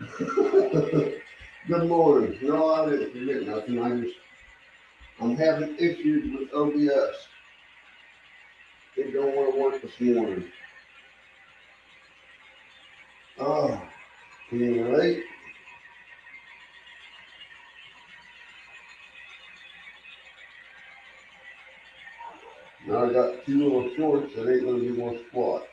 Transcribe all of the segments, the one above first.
Good morning. No, I didn't forget nothing. I'm having issues with OBS. It don't want to work this morning. Oh, anyway, now I got two little shorts that ain't gonna be one squat.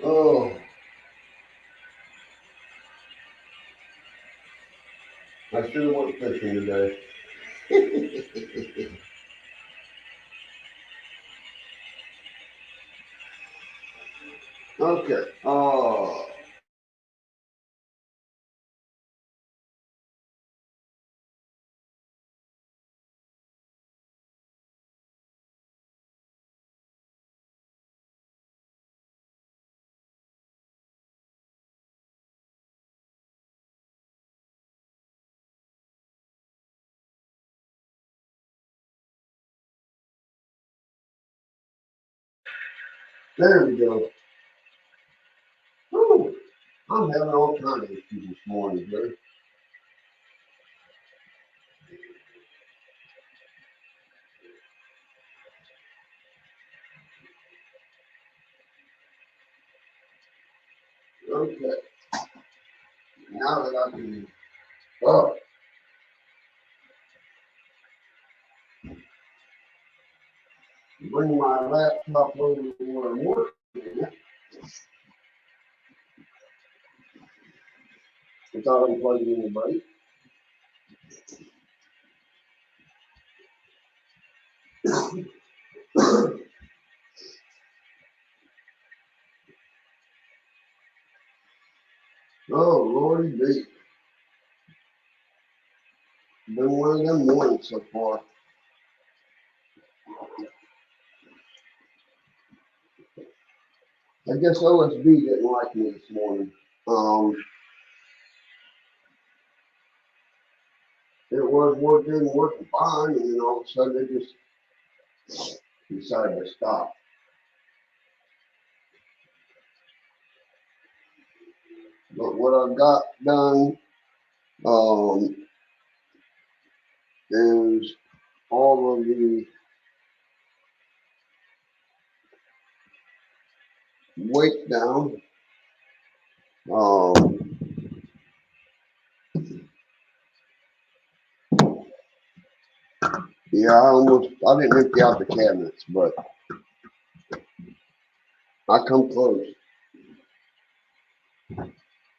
Oh, I should have went fishing today. Okay. There we go. Whew, I'm having all kinds of issues this morning, buddy. Okay. Now that I can, oh, bring my laptop over to where I'm working without unplugging anybody. Oh, Lordy B. Been one of them mornings so far. I guess OSB didn't like me this morning. Um, it was working fine, and then all of a sudden it just decided to stop. But what I've got done is all of the weight down. Um, yeah, I didn't empty out the cabinets, but I come close.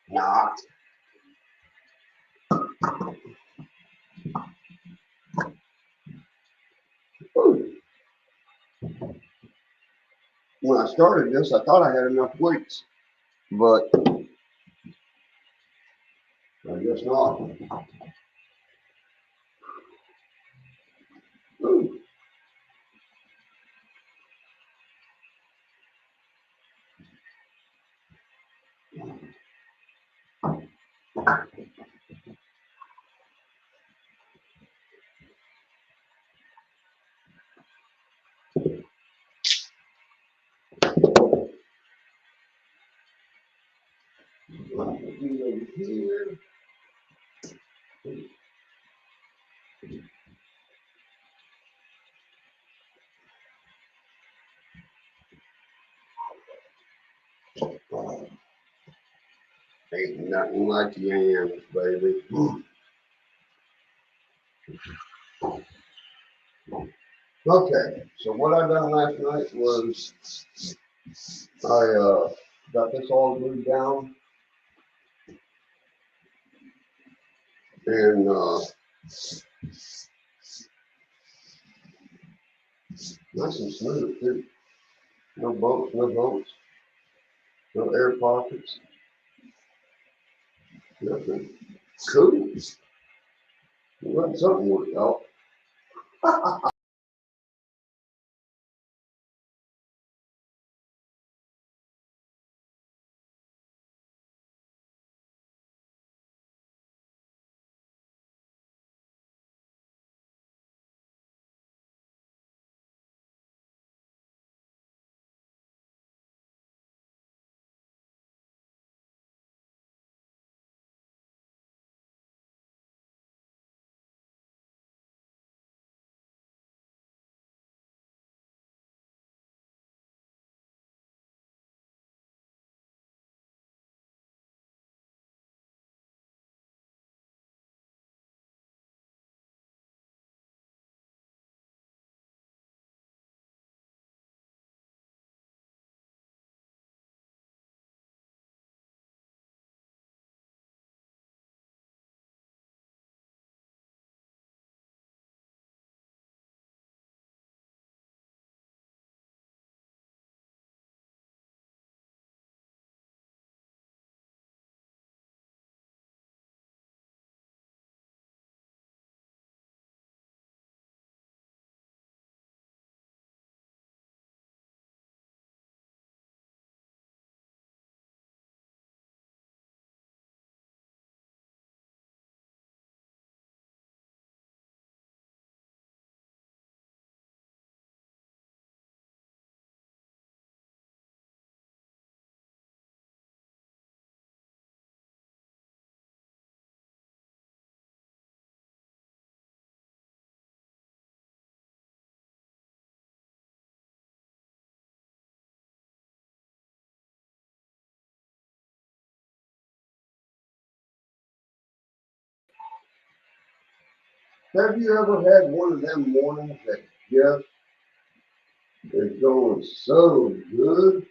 Nah. When I started this, I thought I had enough weights, but I guess not. Ooh. Over here. Ain't nothing like yams, baby. Okay, so what I done last night was I got this all glued down and nice and smooth too. No bumps, no bumps, no air pockets, nothing. Cool. We got something worked out. Have you ever had one of them mornings that just is going so good?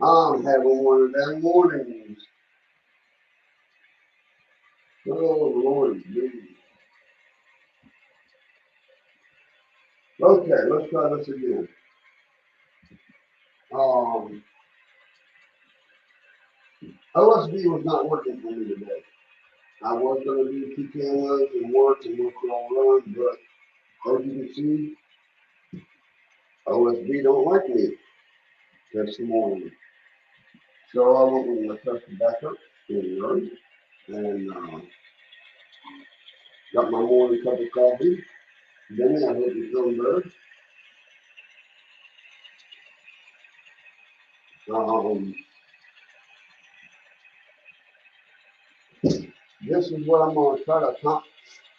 I'm having one of them mornings. Oh, Lord, Jesus. Okay, let's try this again. OSB was not working for me today. I was going to do 2 cameras and work and look all run, but as you can see, OSB don't like me this morning. So I went with my trusty backup in the road and got my morning cup of coffee. Then I hope you're feeling better. This is what I'm going to try to top.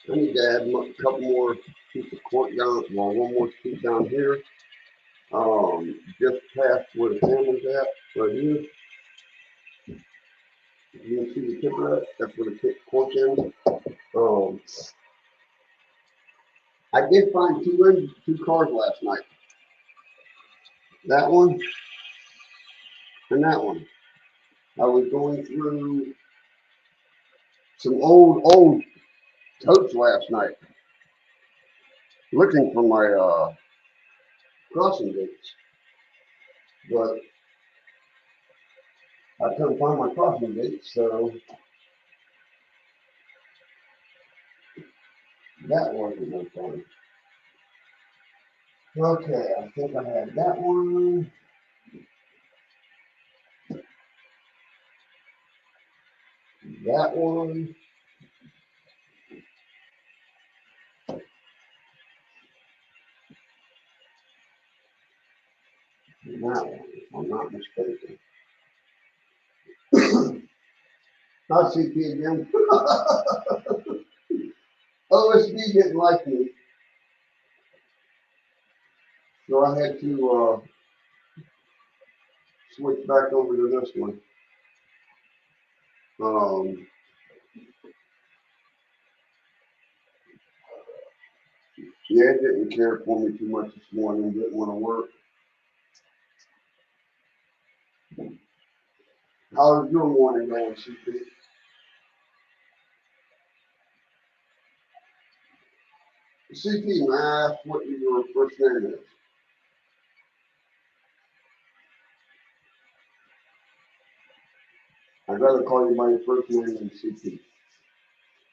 I need to add a couple more pieces of cork down, well, one more sheet down here. Just past where the camera's at, right here. You can see the tip of that, that's where the cork ends. I did find two cars last night. That one and that one. I was going through some old totes last night, looking for my crossing gates, but I couldn't find my crossing gates, so that wasn't no fun. Okay, I think I had that one. That one. And that one, if I'm not mistaken. Not CP again. OSB didn't like me, so I had to switch back over to this one. Yeah, it didn't care for me too much this morning. Didn't want to work. How's your morning going, CP? CP, may I ask what your first name is? I'd rather call you by your first name than CP.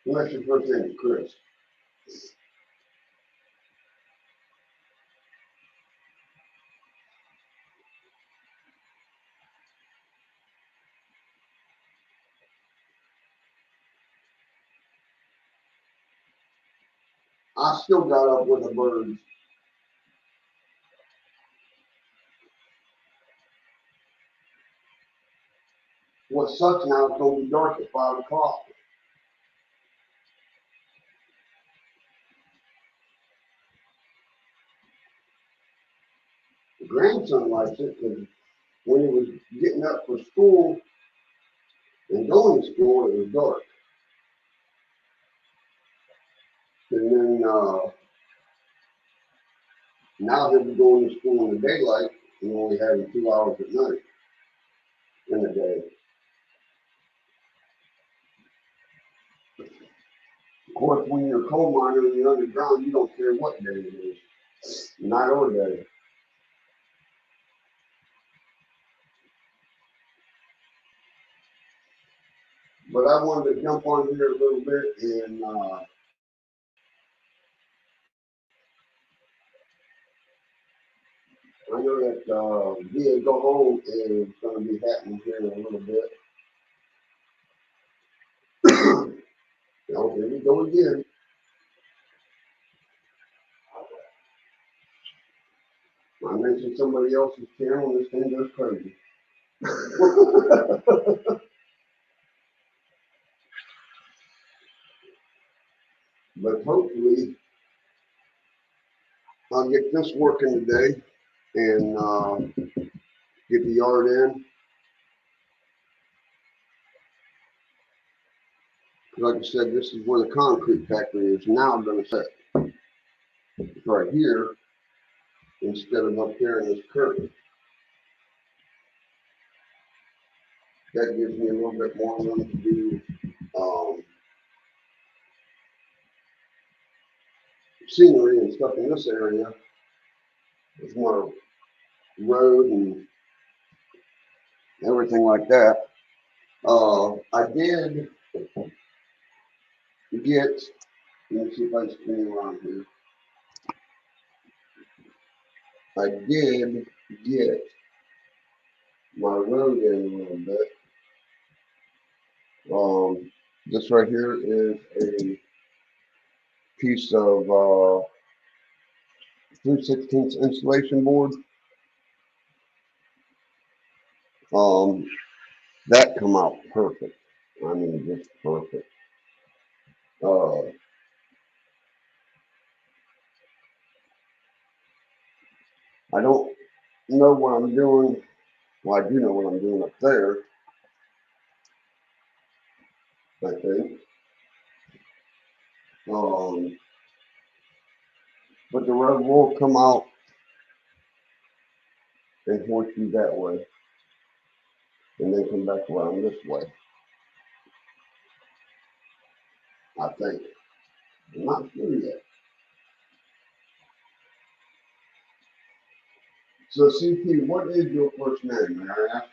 Unless your first name is Chris. I still got up with the birds. What sucks now, it's going to be dark at 5 o'clock. The grandson likes it because when he was getting up for school and going to school, it was dark. And then now he'll be going to school in the daylight and only having 2 hours at night in the day. Of course, when you're a coal miner and you're underground, you don't care what day it is, night or day. But I wanted to jump on here a little bit and I know that VA Go Home is going to be happening here in a little bit. Now, here we go again. I mentioned somebody else's channel and this thing goes crazy. But hopefully I'll get this working today and get the yard in. like I said, this is where the concrete factory is now going to sit. It's right here instead of up here in this curve. That gives me a little bit more room to do scenery and stuff in this area. There's more road and everything like that. I did get, let me see if I can spin around here. I did get my road in a little bit. This right here is a piece of 3/16 insulation board. That come out perfect. I mean, just perfect. I don't know what I'm doing. Well, I do know what I'm doing up there, I think. But the road will come out and horseshoe that way, and then come back around this way. I think. I'm not sure yet. So, CP, what is your first name, may I ask?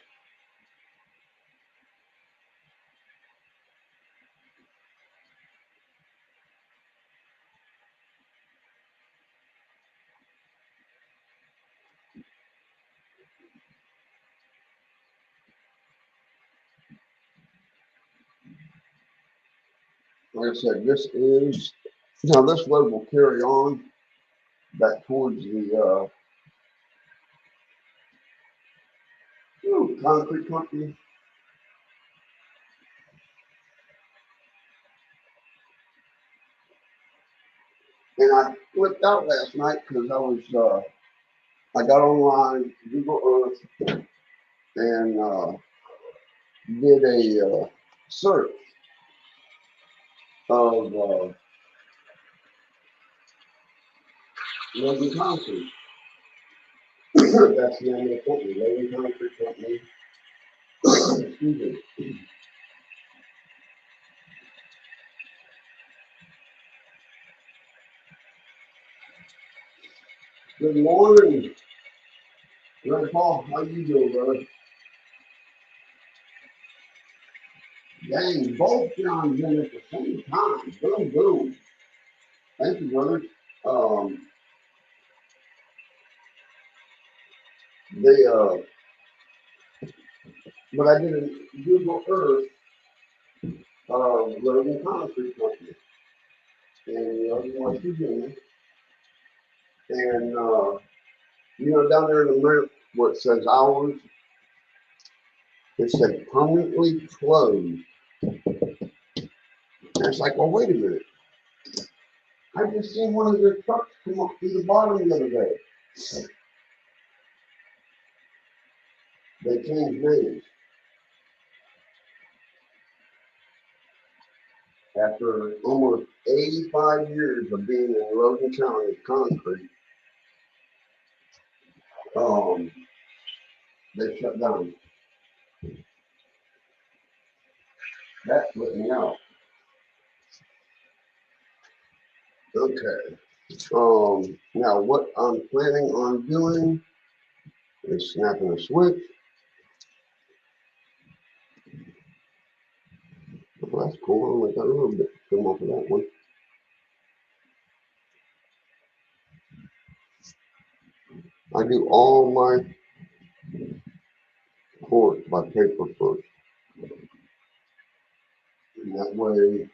Like I said, this is, now this road will carry on back towards the concrete company. And I flipped out last night because I got online, Google Earth, and did a search of Logan Concrete. That's the name of the company, Logan Concrete Company. Excuse me. Good morning, Red Paul. How you doing, brother? Dang, both Johns in at the same time. Boom, boom. Thank you, brother. Um, they but I did a Google Earth Logan Concrete Company in West Virginia, and down there in the middle where it says hours, it said permanently closed. And it's like, well, wait a minute. I just seen one of their trucks come up through the bottom the other day. They changed names. After almost 85 years of being in Logan County concrete, they shut down. That put me out. Okay. Now what I'm planning on doing is snapping a switch. Well, that's cool. I only got a little bit to come off of that one. I do all my cord by paper first. And that way,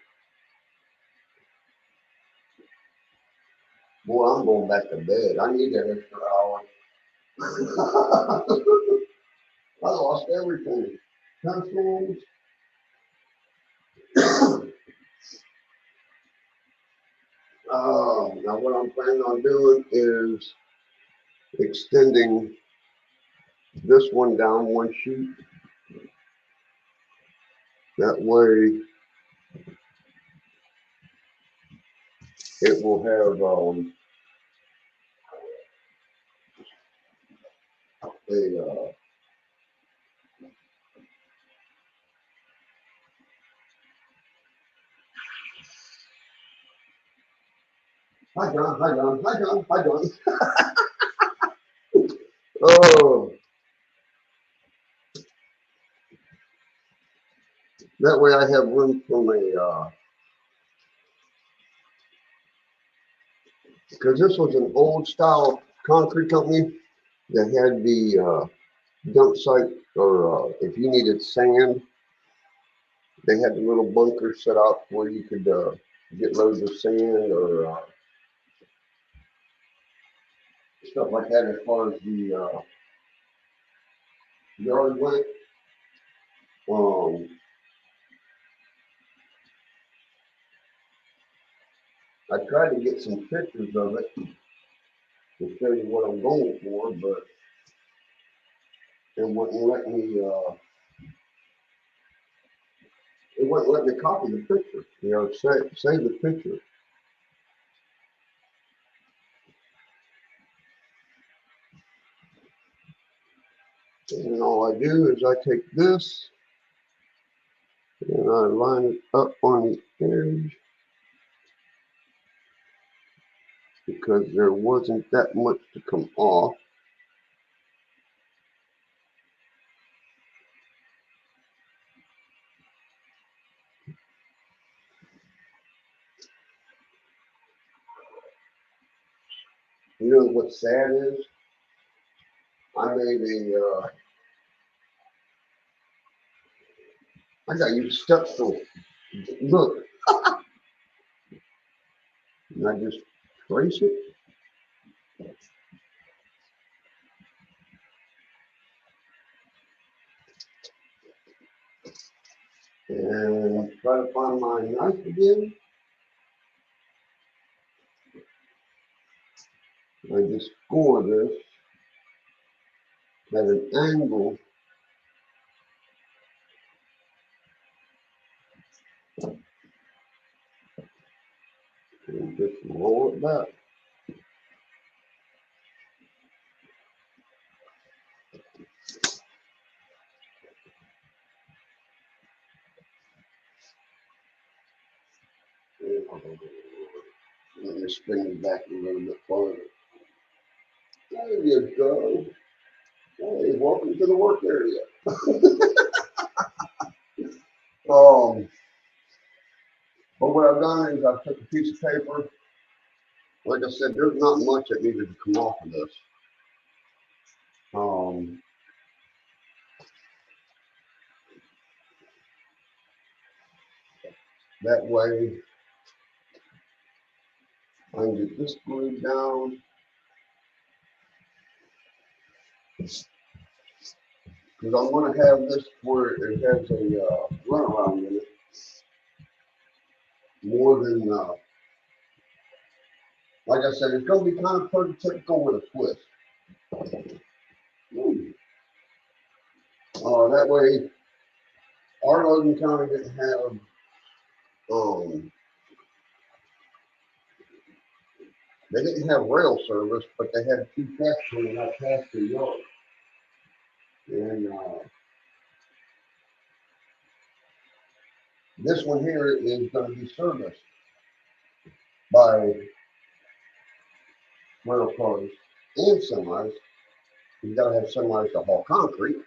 boy, I'm going back to bed. I need that extra hour. I lost everything. Pencils. Now what I'm planning on doing is extending this one down one sheet. That way it will have a hi John, hi John, hi John, hi John. Oh, that way I have room for my because this was an old style concrete company that had the dump site, or if you needed sand, they had the little bunker set up where you could get loads of sand or stuff like that as far as the yard went. Um, I tried to get some pictures of it to show you what I'm going for, but it wouldn't let me. It wouldn't let me copy the picture. You know, save the picture. And all I do is I take this and I line it up on the edge because there wasn't that much to come off. You know what's sad is I made I got you step stool. Look, and I just trace it and try to find my knife again. I just score this at an angle and just roll it back. Let me spin it back a little bit farther. There you go. Hey, welcome to the work area. But what I've done is I've took a piece of paper. Like I said, there's not much that needed to come off of this. That way I can get this glued down. Because I'm going to have this where it has a runaround in it more than, like I said, it's going to be kind of prototypical with a twist. That way, our Logan County didn't have, they didn't have rail service, but they had two tracks coming out past the yard. And this one here is going to be serviced by rail cars and semis. You got to have semis to haul concrete.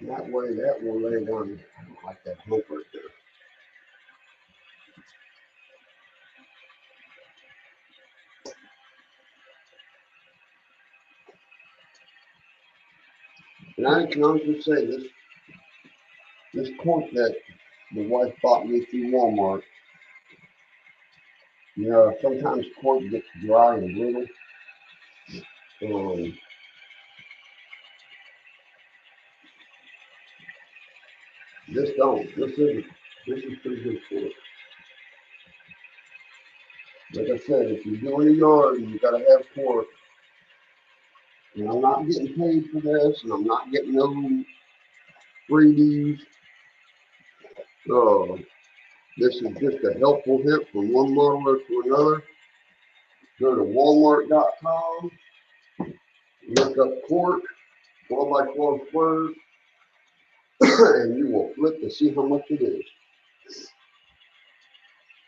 That way, that will lay one. I don't like that hump right there. And I can honestly say this cork that the wife bought me through Walmart, you know, sometimes cork gets dry and brittle. This don't. This isn't. This is pretty good cork. Like I said, if you're doing a yard, you got to have cork. And I'm not getting paid for this, and I'm not getting no freebies. This is just a helpful hint from one modeler to another. Go to walmart.com, look up cork, 12 by 12 squares, and you will flip to see how much it is.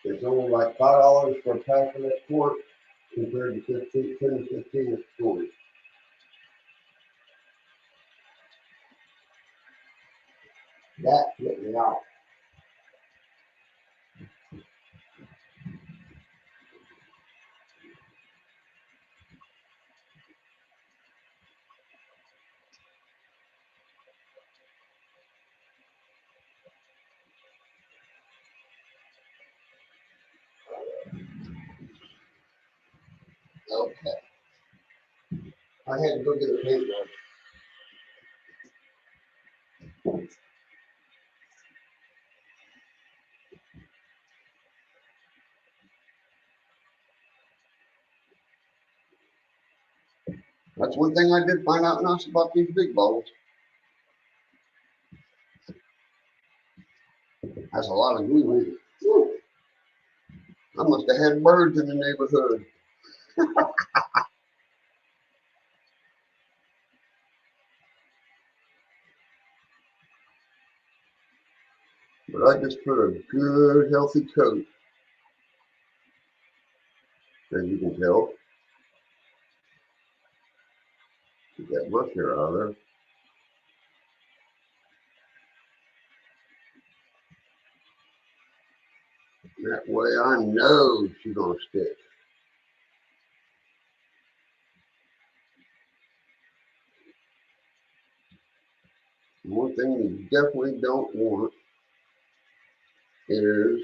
It's only like $5 for a pack of that cork compared to 10 to 15 at the store. That hit me out. Okay. I had to go get a paintbrush. That's one thing I did find out nice about these big bottles. Has a lot of glue in it. Whew. I must have had birds in the neighborhood. But I just put a good healthy coat, as you can tell. Get that brush hair out of there. That way I know she's gonna stick. One thing you definitely don't want is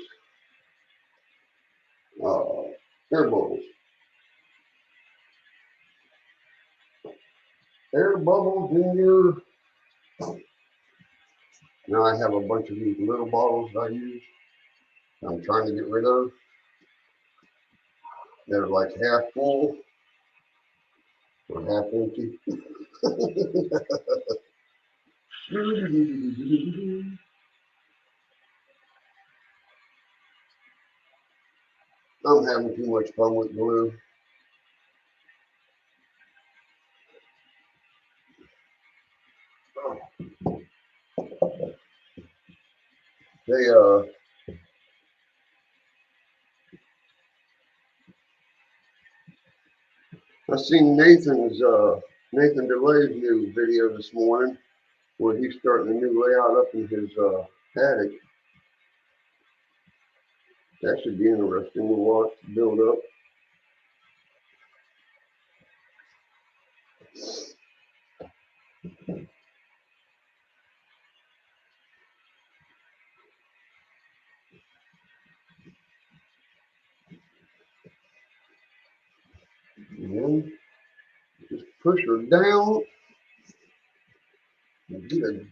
air bubbles. Air bubbles in your. Now I have a bunch of these little bottles that I use. I'm trying to get rid of. They're like half full or half empty. I'm having too much fun with glue. They I seen Nathan DeLay's new video this morning where he's starting a new layout up in his attic. That should be interesting to watch build up. And then just push her down and get a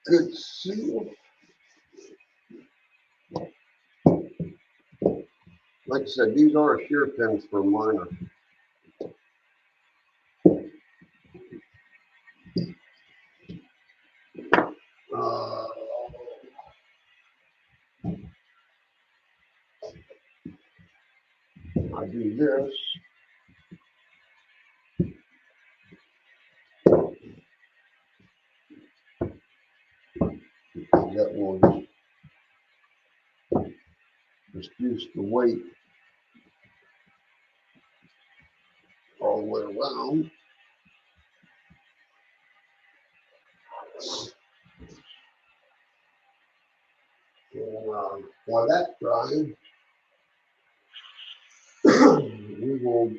good seal. Like I said, these are shear pins for miner. I do this. That will just use the weight all the way around. And while that's drying, we will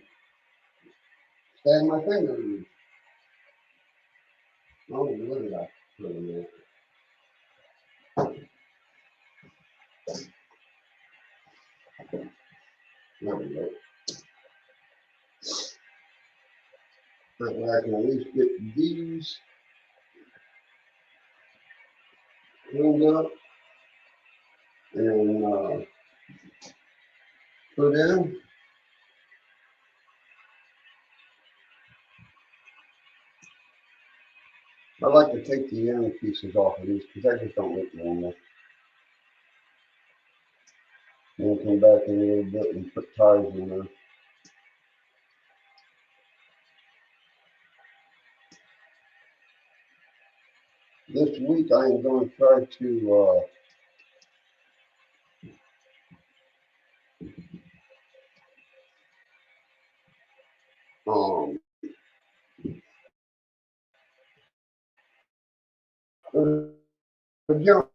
stab my fingers. Oh, look at that. There we go. That way I can at least get these cleaned up and put in. I like to take the end pieces off of these because I just don't look normal. come back in a little bit and put ties in there. This week I am going to try to the gentleman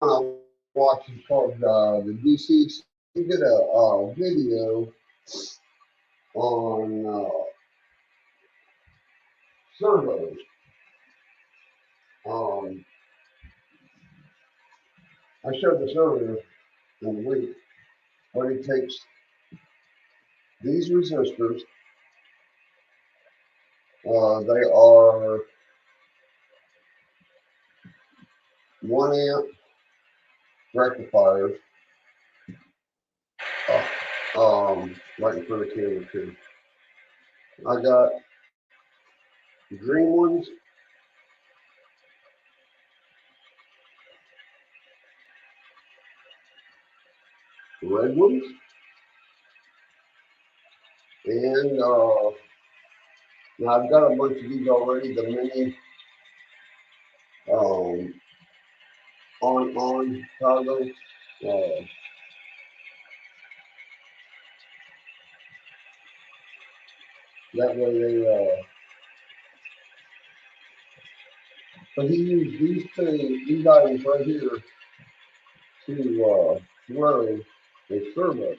I watched is called the DC. He did a video on servos. I showed this earlier in the week, where he takes these resistors. They are 1 amp rectifiers. Right in front of the camera too. I got green ones, red ones, and now I've got a bunch of these already. The mini on toggles. That way they but he used these items right here to throw a servo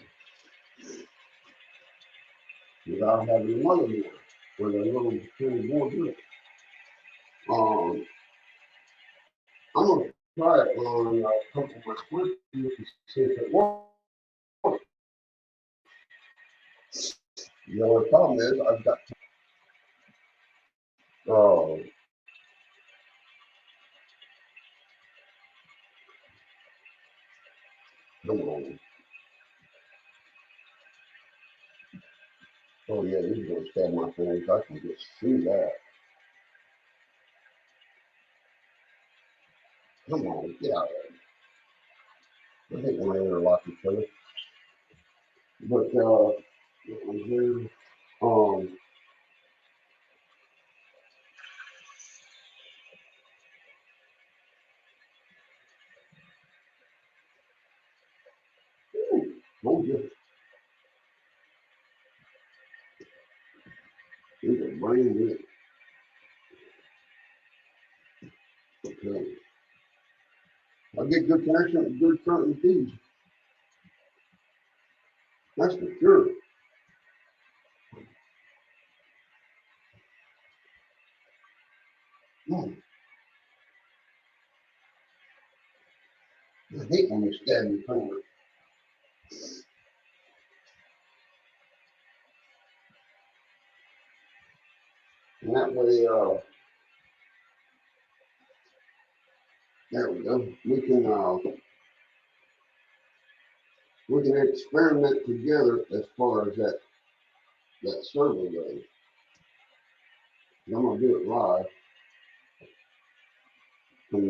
without having a motherboard with a little tiny board in it. I'm gonna try it on a couple of my switches to see if it works. The only problem is I've got come on. Oh yeah, this is gonna stab my fingers. I can just see that. Come on, get out of there. I hate when I interlock each other. But what was here? Oh yeah, these are brand new. Okay. I get good connection with good front and feeds. That's for sure. Man, I hate when you stab your finger. And that way, there we go. We can experiment together as far as that servo goes. I'm gonna do it live from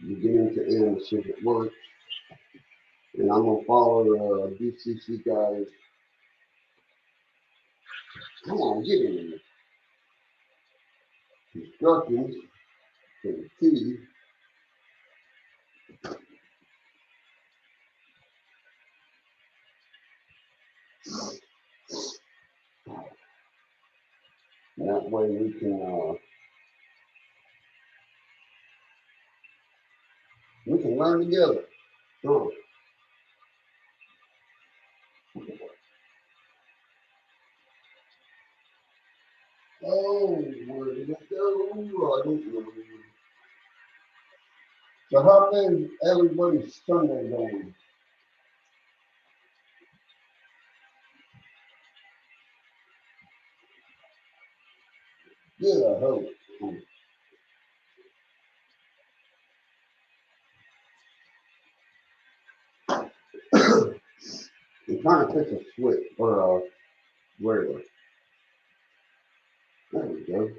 beginning to end, see if it works. And I'm gonna follow the DCC guys. Come on, get in there. Instructions for the key. And that way we can learn together. So, oh, where did it go? I don't know. So how many everybody's Sunday going? Good, I hope. I'm trying to pick a switch or a rail. There we go.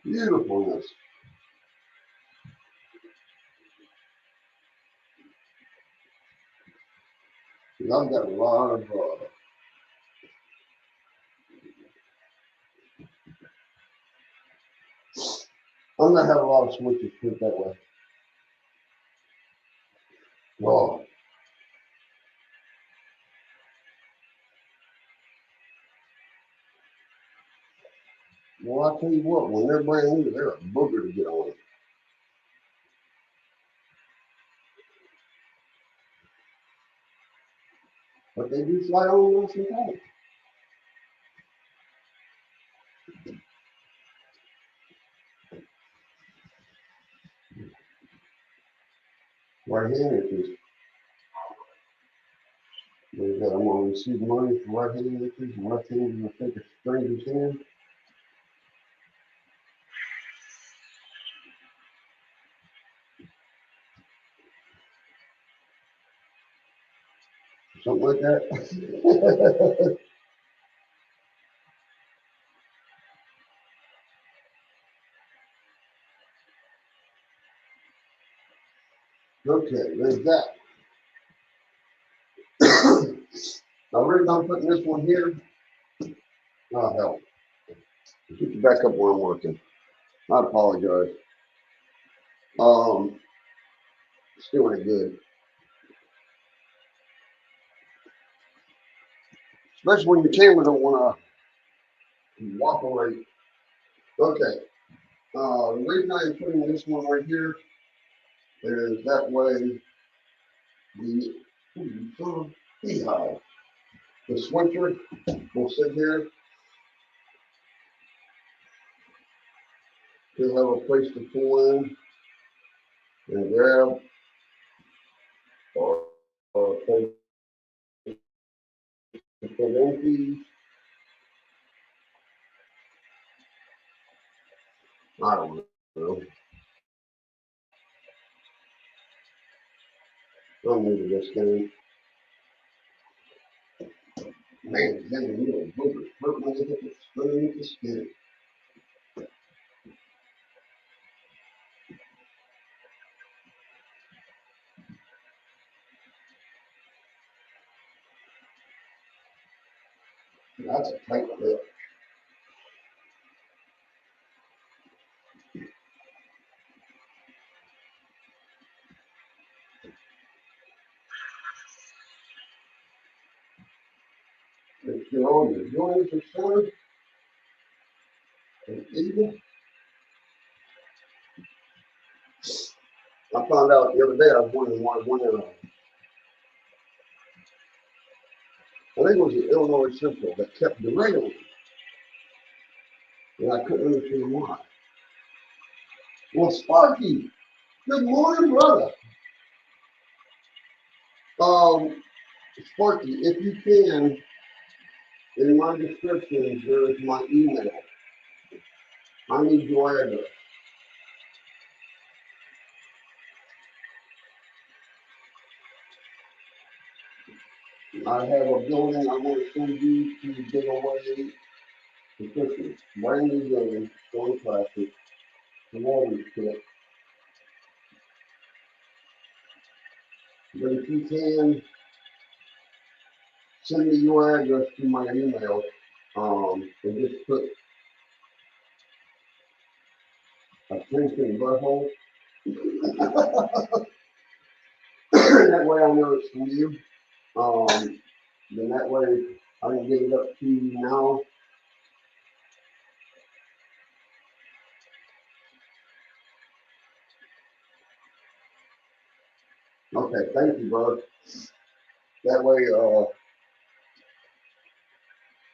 Beautifulness. 'Cause I've got a lot of, I'm gonna have a lot of switches, put it that way. Well, well, I tell you what, when they're brand new, they're a booger to get on. But they do slide on nice and tight. Right-handed is, they got them on receive money for right-handed issues, and left-handed will take a stranger's hand. Something like that. Okay, there's that. Now, the reason I'm putting this one here, oh hell, get you back up where I'm working. I apologize. Still ain't good. Especially when your camera don't want to cooperate. Okay. The reason I'm putting this one right here is that way the switcher will sit here. He'll have a place to pull in and grab or a place to put empties. I don't know. I'm new to this game. Man, then the little boogers hurt my hip underneath the skin. That's a tight fit. If you're on your joints or something, and even, I found out the other day I was wondering why one of I think it was the Illinois Central that kept derailing, and I couldn't understand why. Well, Sparky, good morning, brother. Um, Sparky, if you can, in my description, there is my email. I need your address. I have a building I want to send you to give away to Christmas. Brand new building, stone plastic, the watering kit. But if you can, send me your address to my email, and just put attention butthole. That way I know it's from you. Then that way I can get it up to you now. Okay, thank you, bro. That way,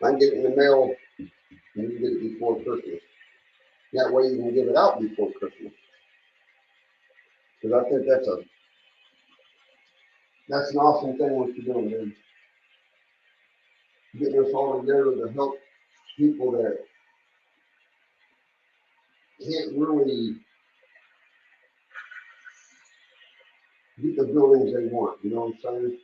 I can get it in the mail and you get it before Christmas. That way you can get it out before Christmas. Because I think that's an awesome thing what you're doing, dude. Getting us all together to help people that can't really get the buildings they want. You know what I'm saying?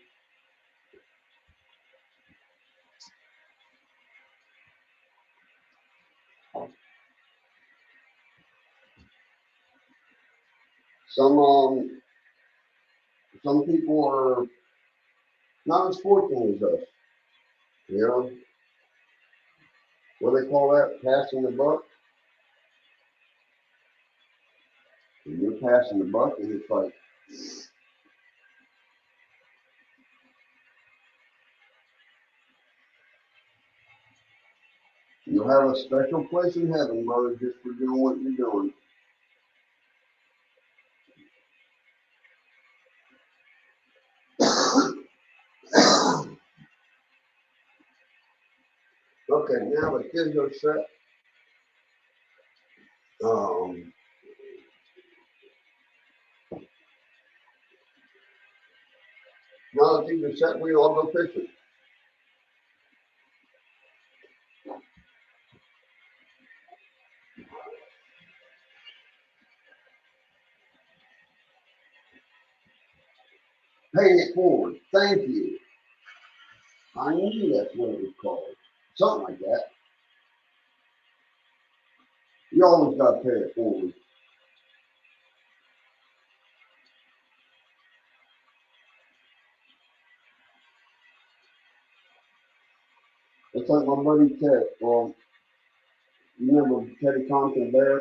Some some people are not as fortunate as us. You know, what do they call that? Passing the buck. And you're passing the buck, and it's like, you'll have a special place in heaven, brother, just for doing what you're doing. Okay, now the kids are set. Now that these are set, we all go fishing. Paying it forward. Thank you. I knew that's what it was called. Something like that. You always got to pay it forward. It's like my buddy Ted. You remember Teddy Compton Bear?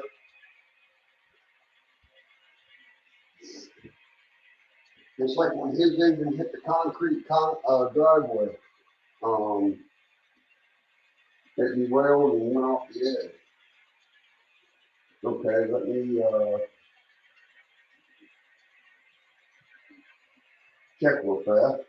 It's like when his engine hit the concrete driveway. It derailed and went off the edge. Okay, let me check real fast.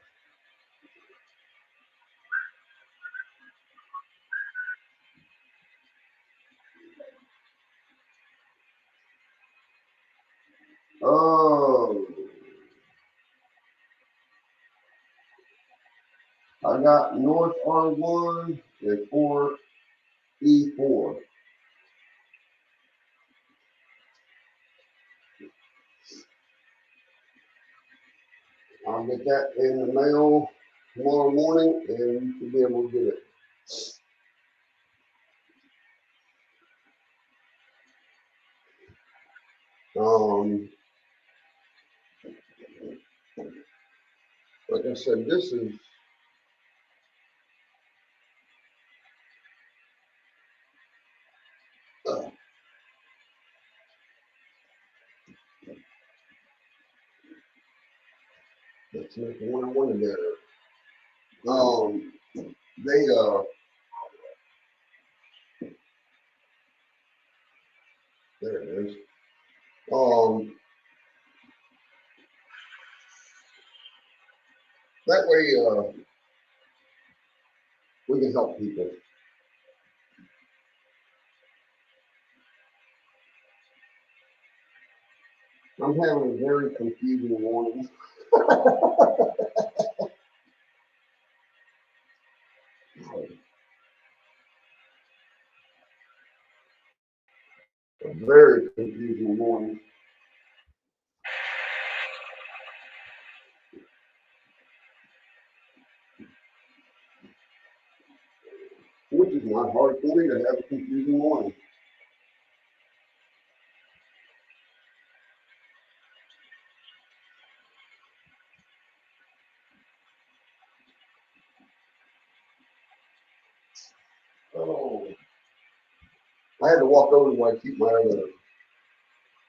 Oh, I got North R1 and 4E4. I'll get that in the mail tomorrow morning, and you should be able to get it. Like I said, this is that's not the one I wanted there. They there it is. That way we can help people. I'm having a very confusing morning. A very confusing morning. Which is not hard for me to have a confusing morning. Oh, I had to walk over while I keep my other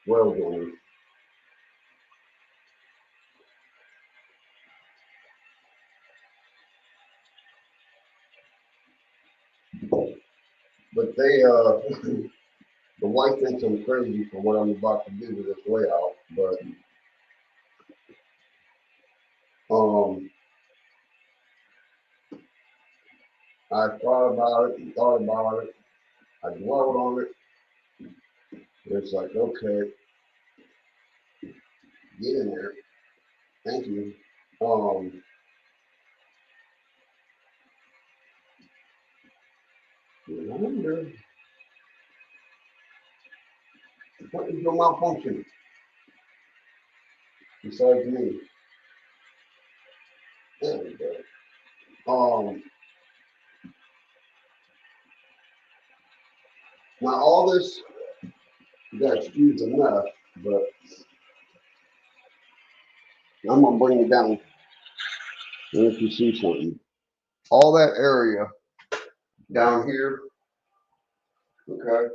well going. But they, the wife thinks I'm crazy for what I'm about to do with this layout. But I thought about it and thought about it. I dwelled on it. It's like, okay, get in there. Thank you. I wonder, what is your malfunction besides me? There we go. Now all this, you got to excuse the mess, but I'm gonna bring it down And if you see something, all that area down here, okay,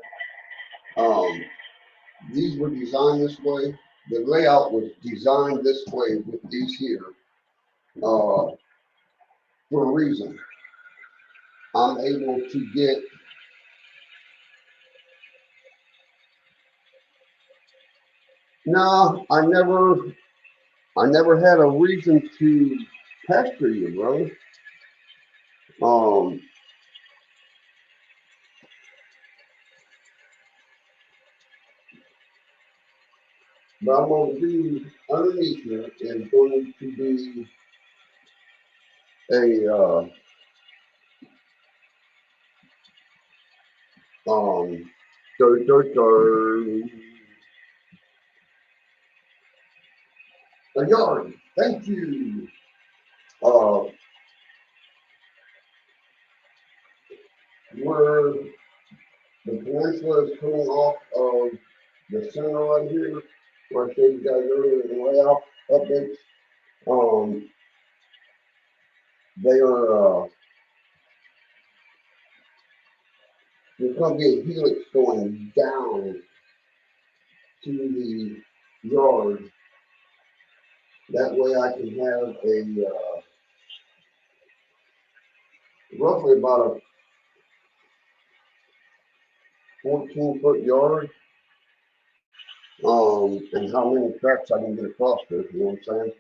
these were designed this way. The layout was designed this way with these here for a reason. I'm able to get, no, I never had a reason to pester you, brother. Um, but I'm going to do underneath here is going to be a um dirt, dirt, dirt, a yard. Thank you. Uh, where the peninsula is coming off of the center right here, where I showed you guys earlier in the layout updates. They are there's going to be a helix going down to the yard. That way I can have a roughly about a 14-foot yard. And how many tracks I can get across this, you know what I'm saying?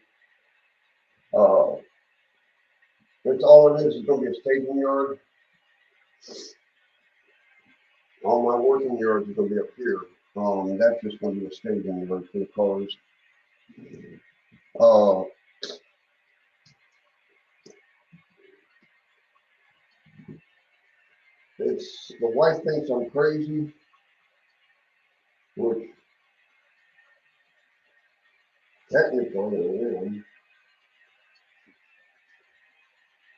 That's all it is. It's going to be a staging yard. All my working yards are going to be up here. That's just going to be a staging yard for the cars. Uh, it's the wife thinks I'm crazy, which technically I am.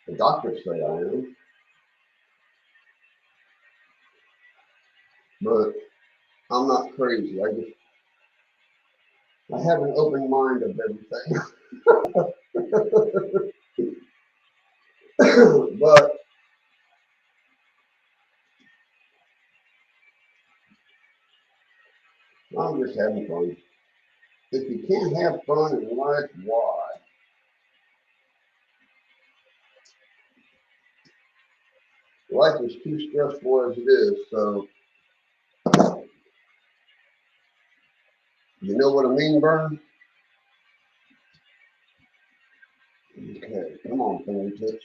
The doctors say I am, but I'm not crazy. I have an open mind of everything. But I'm just having fun. If you can't have fun in life, why? Life is too stressful as it is, so you know what I mean, Vern? Okay, come on, fingertips.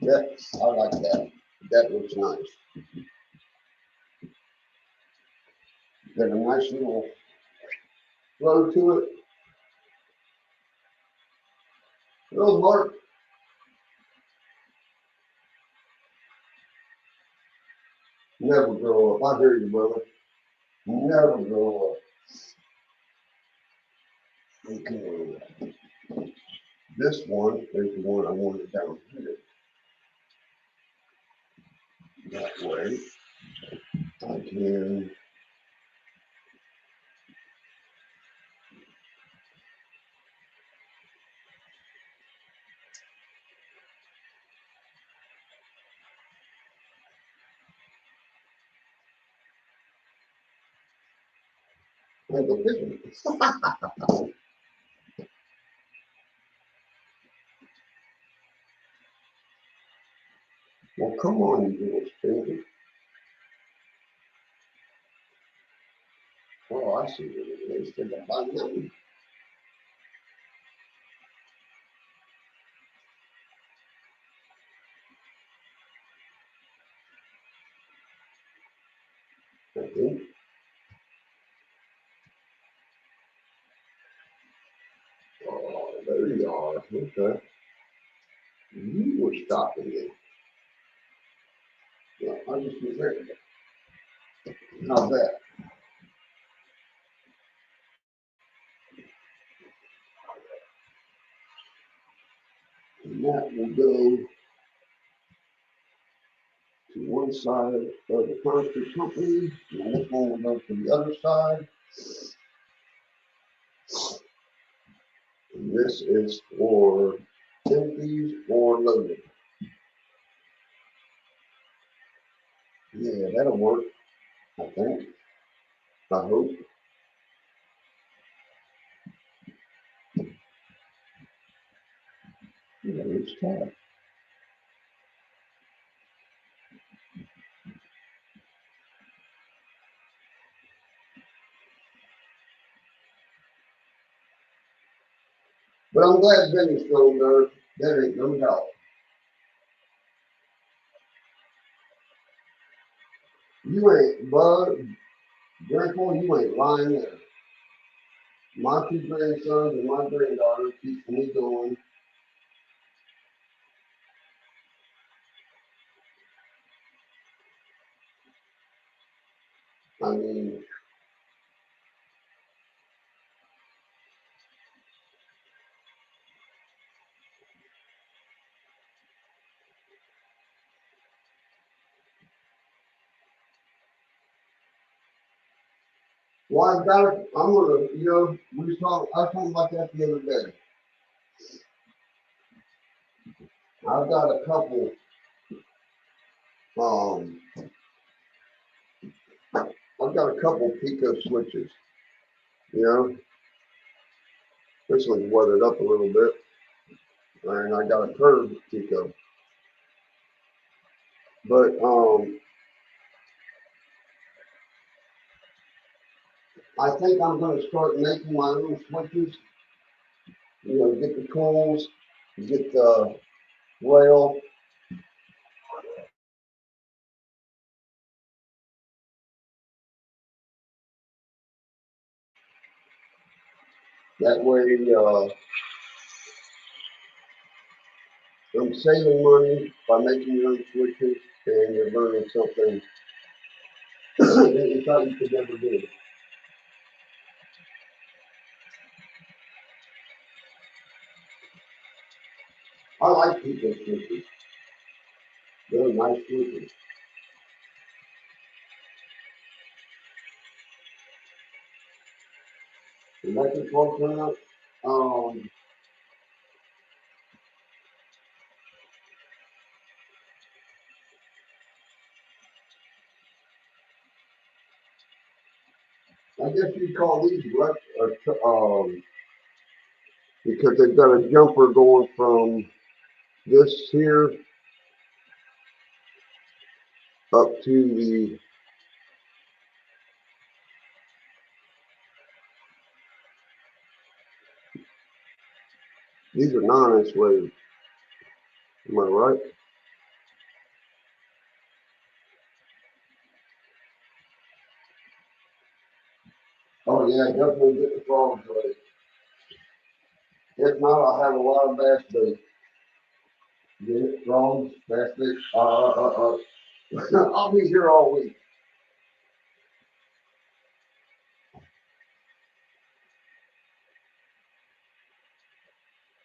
That, I like that. That looks nice. Got a nice little flow to it. Little Mark, never grow up. I hear you, brother. Never grow up. Okay. This one is the one I wanted down here. That way, I can have a picnic. Well, come on, you little stinker. Oh, I see what it is. Think about nothing. I think. Oh, there you are. Okay. You were stopping me. Yeah, I just was there. How's that? And that will go to one side of the concrete company, and this one will go to the other side. And This is for empties or loaded. Yeah, that'll work, I think. I hope. Yeah, let's try. But I'm glad Benny's still there. There ain't no doubt. You ain't, Bud, Grandpa, you ain't lying there. My two grandsons and my granddaughter keep me going. I mean, well, I'm gonna, I was talking about that the other day. I've got a couple, um, I've got a couple Pico switches, you know. This one's weathered up a little bit, and I got a curved Pico. But, I think I'm gonna start making my own switches, get the tools, get the rail. That way, I'm saving money by making your own switches, and you're learning something that you thought you could never do. I like Pico switches. They're nice switches. The electric fork turnout, I guess you'd call these because they've got a jumper going from this here up to these are non-insulated. Am I right? Oh yeah, definitely get the frogs ready. If not, I'll have a lot of bass bait. Get it, frogs, bass bait. I'll be here all week.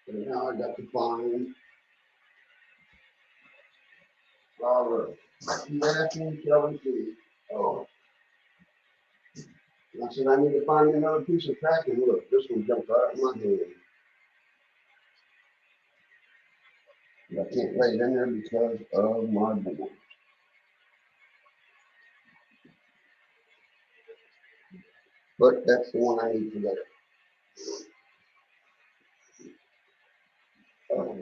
And now I got to find matching Kelly seed. Oh, and I said I need to find another piece of tracking. Look, this one jumped right in my hand. And I can't lay it in there because of my board. But that's the one I need today. Oh,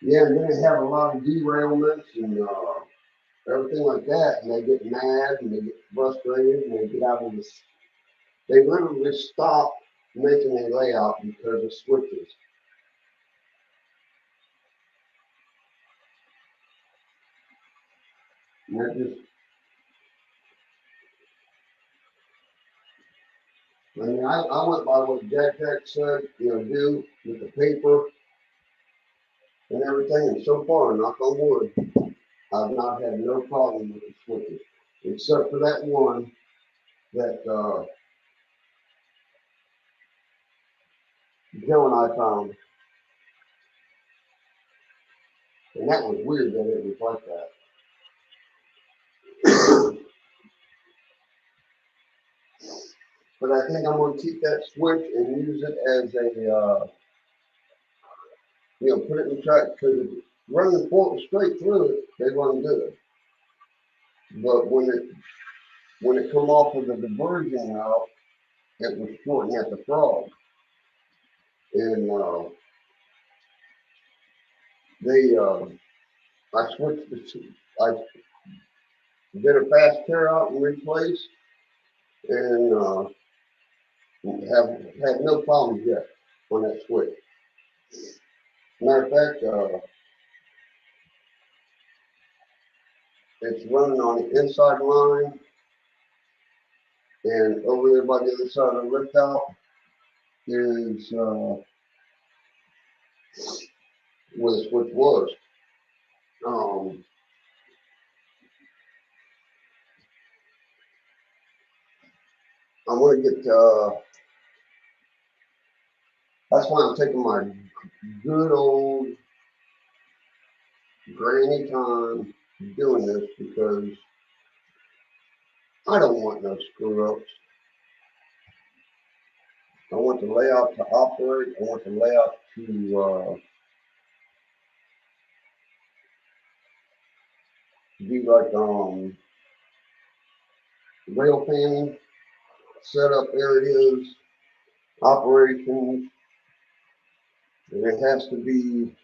yeah, and then they have a lot of derailments and everything like that, and they get mad and they get frustrated and they get out of this. They literally stop making a layout because of switches. And that just, I mean, I went by what Jack said, do with the paper and everything, and so far, knock on wood, I've not had no problem with the switches, except for that one that Joe and I found, and that was weird that it was like that. But I think I'm gonna keep that switch and use it as a, put it in track, because running fork straight through it, they run good. But when it come off of the diversion route, it was shorting at the frog. And I switched I did a fast tear out and replace, and have had no problems yet on that switch. Matter of fact, it's running on the inside line, and over there by the other side of the lift out is where the switch was. I want to get, that's why I'm taking my good old granny time doing this, because I don't want no screw ups. I want the layout to operate. I want the layout to be like rail fanning, setup areas, operations, and it has to be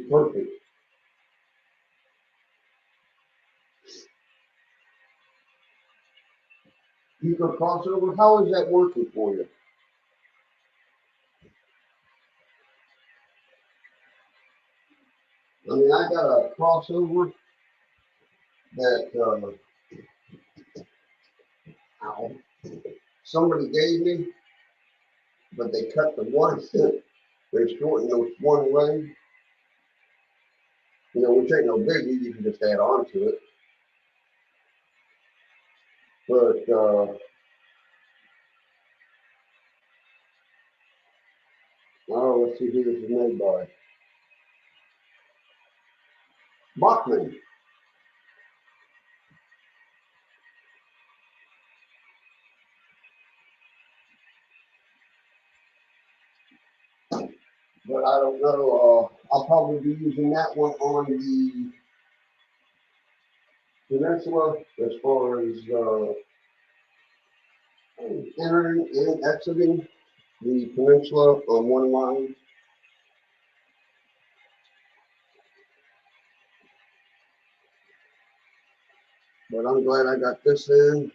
perfect. Eco crossover, how is that working for you? I mean, I got a crossover that somebody gave me, but they cut the one, they shortened those one way, which ain't no biggie, you can just add on to it. But oh, let's see who this is made by. Bachman. But I don't know, I'll probably be using that one on the peninsula as far as entering and exiting the peninsula on one line. But I'm glad I got this in,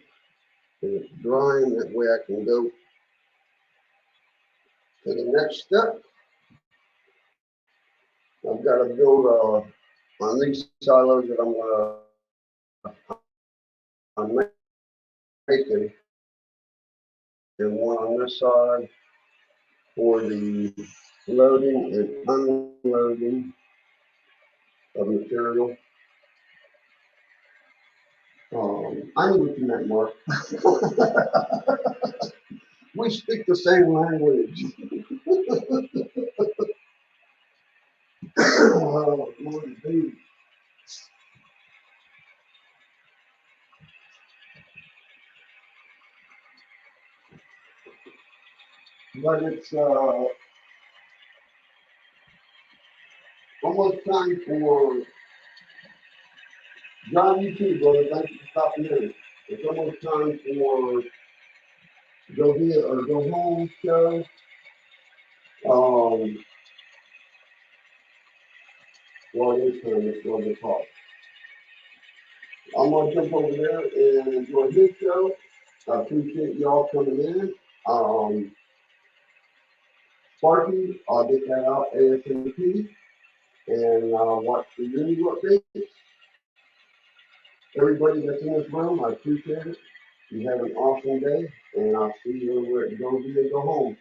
and it's drying, that way I can go to the next step. I've got to build on these silos that I'm making, and one on this side for the loading and unloading of material. I know what you meant, Mark. We speak the same language. Oh, Lord, dude. But it's almost time for John, you too, brother. Thank you for stopping in. It's almost time for go here or go home show. Well, it is time. It's 12 o'clock. I'm gonna jump over there and enjoy his show. I appreciate y'all coming in. Sparky, I'll get that out ASAP and watch the new updates. Everybody that's in this room, I appreciate it. You have an awesome day, and I'll see you over at Go Via Go Home.